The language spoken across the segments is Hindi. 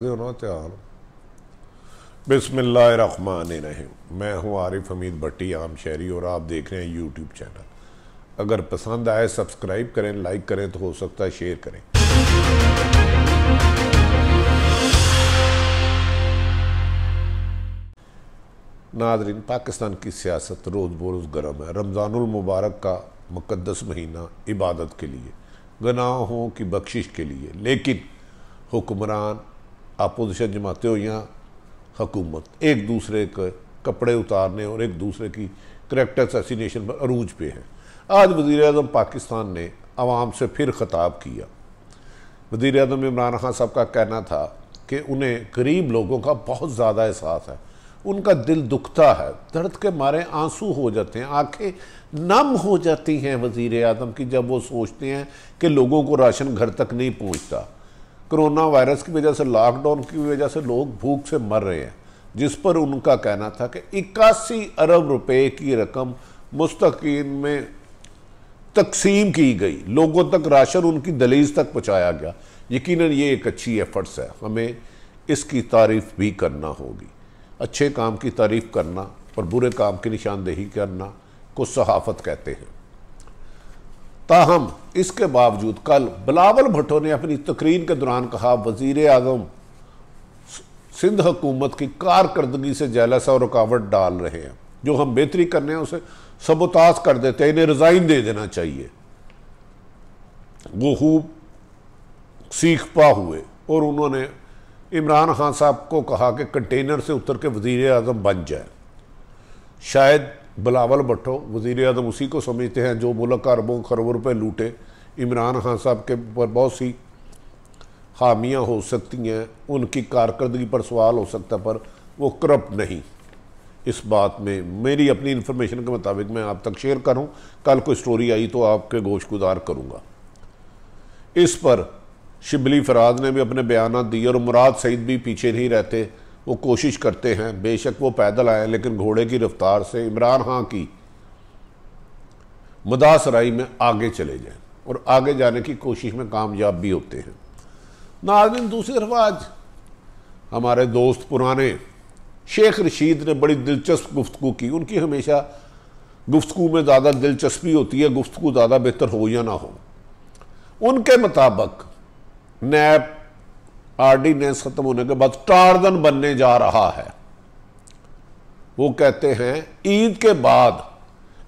त्यार बिस्मिल्लाहिर्रहमानिर्रहीम। मैं हूँ आरिफ हमीद भट्टी, आम शहरी, और आप देख रहे हैं यूट्यूब चैनल। अगर पसंद आए सब्सक्राइब करें, लाइक करें, तो हो सकता है शेयर करें। नाज़रीन, पाकिस्तान की सियासत रोज़ बरोज़ गर्म है। रमज़ानुल मुबारक का मुक़द्दस महीना इबादत के लिए, गुनाहों की बख्शिश के लिए, लेकिन हुक्मरान, अपोजिशन जमातें हो या हुकूमत एक दूसरे के कपड़े उतारने और एक दूसरे की करैक्टर असैसिनेशन पर अरूज पे है। आज वज़ीर-ए-आज़म पाकिस्तान ने आवाम से फिर ख़िताब किया। वज़ीर-ए-आज़म इमरान खान साहब का कहना था कि उन्हें गरीब लोगों का बहुत ज़्यादा एहसास है, उनका दिल दुखता है, दर्द के मारे आंसू हो जाते हैं, आंखें नम हो जाती हैं वज़ीर-ए-आज़म की जब वो सोचते हैं कि लोगों को राशन घर तक नहीं पहुँचता। कोरोना वायरस की वजह से, लॉकडाउन की वजह से लोग भूख से मर रहे हैं, जिस पर उनका कहना था कि 81 अरब रुपए की रकम मुस्तकीन में तकसीम की गई, लोगों तक राशन उनकी दलीज तक पहुँचाया गया। यकीनन ये एक अच्छी एफर्ट्स है, हमें इसकी तारीफ़ भी करना होगी। अच्छे काम की तारीफ़ करना और बुरे काम की निशानदेही करना को सहाफ़त कहते हैं। ताहम इसके बावजूद कल बिलावल भुट्टो ने अपनी तकरीर के दौरान कहा, वज़ीर-ए-आज़म सिंध हुकूमत की कारकर्दगी से जेलस और रुकावट डाल रहे हैं, जो हम बेहतरी करने हैं उसे सबोताज कर देते हैं, इन्हें रिज़ाइन दे देना चाहिए। वो खूब सीख पा हुए और उन्होंने इमरान खान साहब को कहा कि कंटेनर से उतर के वज़ीर-ए-आज़म बन जाए। शायद बिलावल भुट्टो वज़ीर-ए-आज़म उसी को समझते हैं जो मुल्क अरबों खरबों रुपए लूटे। इमरान खान साहब के ऊपर बहुत सी खामियां हो सकती हैं, उनकी कारकर्दगी पर सवाल हो सकता है, पर वो करप्ट नहीं। इस बात में मेरी अपनी इन्फॉर्मेशन के मुताबिक मैं आप तक शेयर करूं, कल कोई स्टोरी आई तो आपके गोशगुजार करूंगा। इस पर शिबली फराज ने भी अपने बयान दिए और मुराद सईद भी पीछे नहीं रहते। वो कोशिश करते हैं, बेशक वो पैदल आए, लेकिन घोड़े की रफ्तार से इमरान खान की मुदासराई में आगे चले जाएं और आगे जाने की कोशिश में कामयाब भी होते हैं। नाज़रीन, दूसरी तरफ आज हमारे दोस्त पुराने शेख रशीद ने बड़ी दिलचस्प गुफ्तगू की। उनकी हमेशा गुफ्तगू में ज़्यादा दिलचस्पी होती है, गुफ्तगू ज़्यादा बेहतर हो या ना हो। उनके मुताबिक नैब आर्डीनेंस खत्म होने के बाद टार्जन बनने जा रहा है। वो कहते हैं ईद के बाद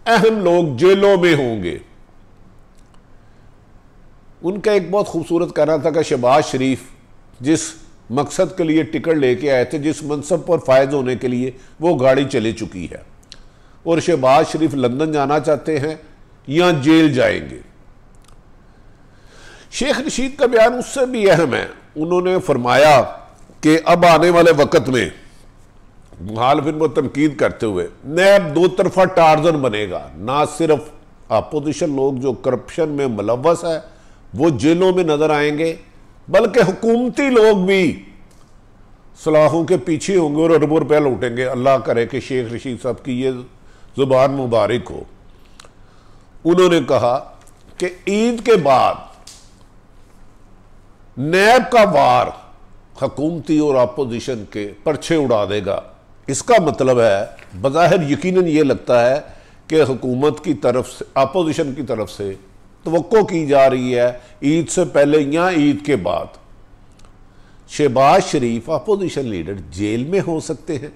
अहम लोग जेलों में होंगे। उनका एक बहुत खूबसूरत कहना था कि शहबाज शरीफ जिस मकसद के लिए टिकट लेके आए थे, जिस मनसब पर फायज होने के लिए, वो गाड़ी चले चुकी है और शहबाज शरीफ लंदन जाना चाहते हैं या जेल जाएंगे। शेख रशीद का बयान उससे भी अहम है। उन्होंने फरमाया कि अब आने वाले वक्त में, हाल फिर वो तनकीद करते हुए, नैब दो तरफा टार्जन बनेगा। ना सिर्फ अपोजिशन लोग जो करप्शन में मुलव्वस है वो जेलों में नजर आएंगे, बल्कि हुकूमती लोग भी सलाहों के पीछे होंगे और अरबों रुपया लूटेंगे। अल्लाह करे कि शेख रशीद साहब की ये जुबान मुबारक हो। उन्होंने कहा कि ईद के बाद नैब का वार हुकूमती और अपोजिशन के परछे उड़ा देगा। इसका मतलब है, बज़ाहिर यकीनन ये लगता है कि हुकूमत की तरफ से, अपोजिशन की तरफ से तवक्को की जा रही है ईद से पहले या ईद के बाद शहबाज शरीफ अपोजिशन लीडर जेल में हो सकते हैं।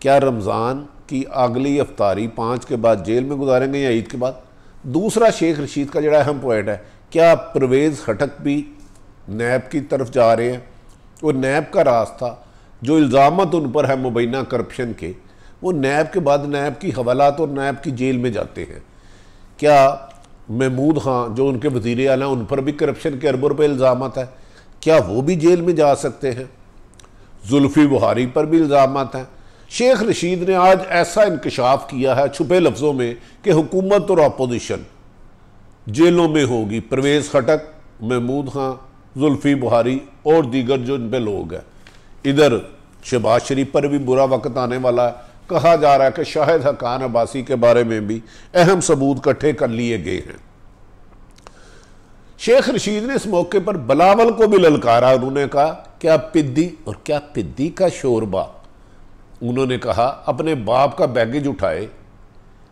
क्या रमज़ान की अगली अफ्तारी 5 के बाद जेल में गुजारेंगे या ईद के बाद? दूसरा शेख रशीद का जरा अहम पॉइंट है, क्या परवेज़ खटक भी नैब की तरफ जा रहे हैं? और नैब का रास्ता जो इल्ज़ामत उन पर है मुबैना करप्शन के, वो नैब के बाद नैब की हवालात और नैब की जेल में जाते हैं। क्या महमूद खान जो उनके वज़ीर आला, उन पर भी करप्शन के अरबों रुपये इल्ज़ामत है, क्या वो भी जेल में जा सकते हैं? जुल्फ़ी बुहारी पर भी इल्ज़ामत हैं। शेख रशीद ने आज ऐसा इंकशाफ किया है छुपे लफ्ज़ों में कि हुकूमत और अपोजिशन जेलों में होगी। परवेज़ खटक, महमूद खान, जुल्फ़ी बुहारी और दीगर जो इन पे लोग हैं। इधर शहबाज शरीफ पर भी बुरा वक्त आने वाला है। कहा जा रहा है कि शाहिद हक्कान अब्बासी के बारे में भी अहम सबूत इकट्ठे कर लिए गए हैं। शेख रशीद ने इस मौके पर बिलावल को भी ललकारा। उन्होंने कहा क्या पिद्दी और क्या पिद्दी का शोरबा। उन्होंने कहा अपने बाप का बैगेज उठाए,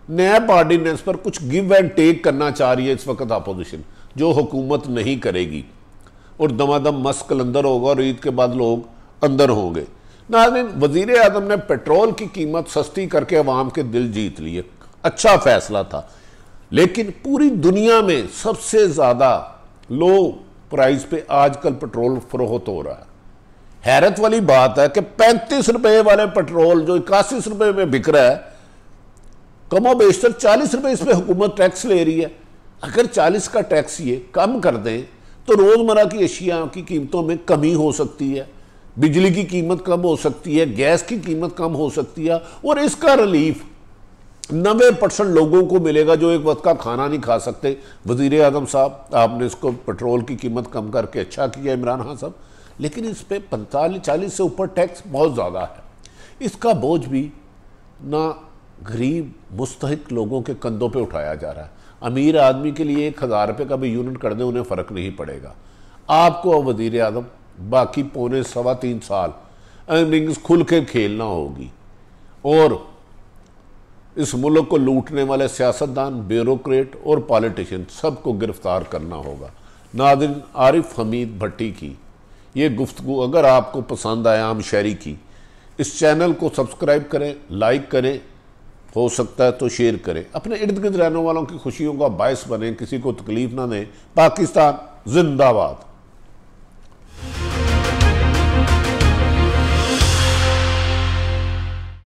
नैब ऑर्डिनेंस पर कुछ गिव एंड टेक करना चाह रही है इस वक्त अपोजिशन, जो हुकूमत नहीं करेगी, और दमादम मस्त कलंदर होगा और ईद के बाद लोग अंदर होंगे। नाज़रीन, वज़ीर आज़म ने पेट्रोल की कीमत सस्ती करके अवाम के दिल जीत लिए, अच्छा फैसला था, लेकिन पूरी दुनिया में सबसे ज़्यादा लो प्राइस पे आजकल पेट्रोल फरोख्त हो रहा है। हैरत वाली बात है कि 35 रुपए वाले पेट्रोल जो 81 रुपए में बिक रहा है, कमो बेशतर 40 रुपए इस पर हुकूमत टैक्स ले रही है। अगर 40 का टैक्स ये कम कर दें तो रोज़मर्रा की अशिया की कीमतों में कमी हो सकती है, बिजली की कीमत कम हो सकती है, गैस की कीमत कम हो सकती है, और इसका रिलीफ 90% लोगों को मिलेगा जो एक वक्त का खाना नहीं खा सकते। वज़ीर आज़म साहब, आपने इसको पेट्रोल की कीमत कम करके अच्छा किया इमरान खान साहब, लेकिन इस पर 45-40 से ऊपर टैक्स बहुत ज़्यादा है। इसका बोझ भी ना गरीब मुस्तहिक लोगों के कंधों पे उठाया जा रहा है। अमीर आदमी के लिए 1000 रुपये का भी यूनिट कर दें, उन्हें फ़र्क नहीं पड़ेगा। आपको वज़ीर आज़म बाकी पौने 3.25 साल अर्निंग्स खुल के खेलना होगी, और इस मुल्क को लूटने वाले सियासतदान, ब्यूरोक्रेट और पॉलिटिशियन सबको गिरफ्तार करना होगा। नाज़रीन, आरिफ हमीद भट्टी की ये गुफ्तगू अगर आपको पसंद आया आम शहरी की, इस चैनल को सब्सक्राइब करें, लाइक करें, हो सकता है तो शेयर करें, अपने इर्द गिर्द रहने वालों की खुशियों का बायस बने, किसी को तकलीफ ना दें। पाकिस्तान जिंदाबाद।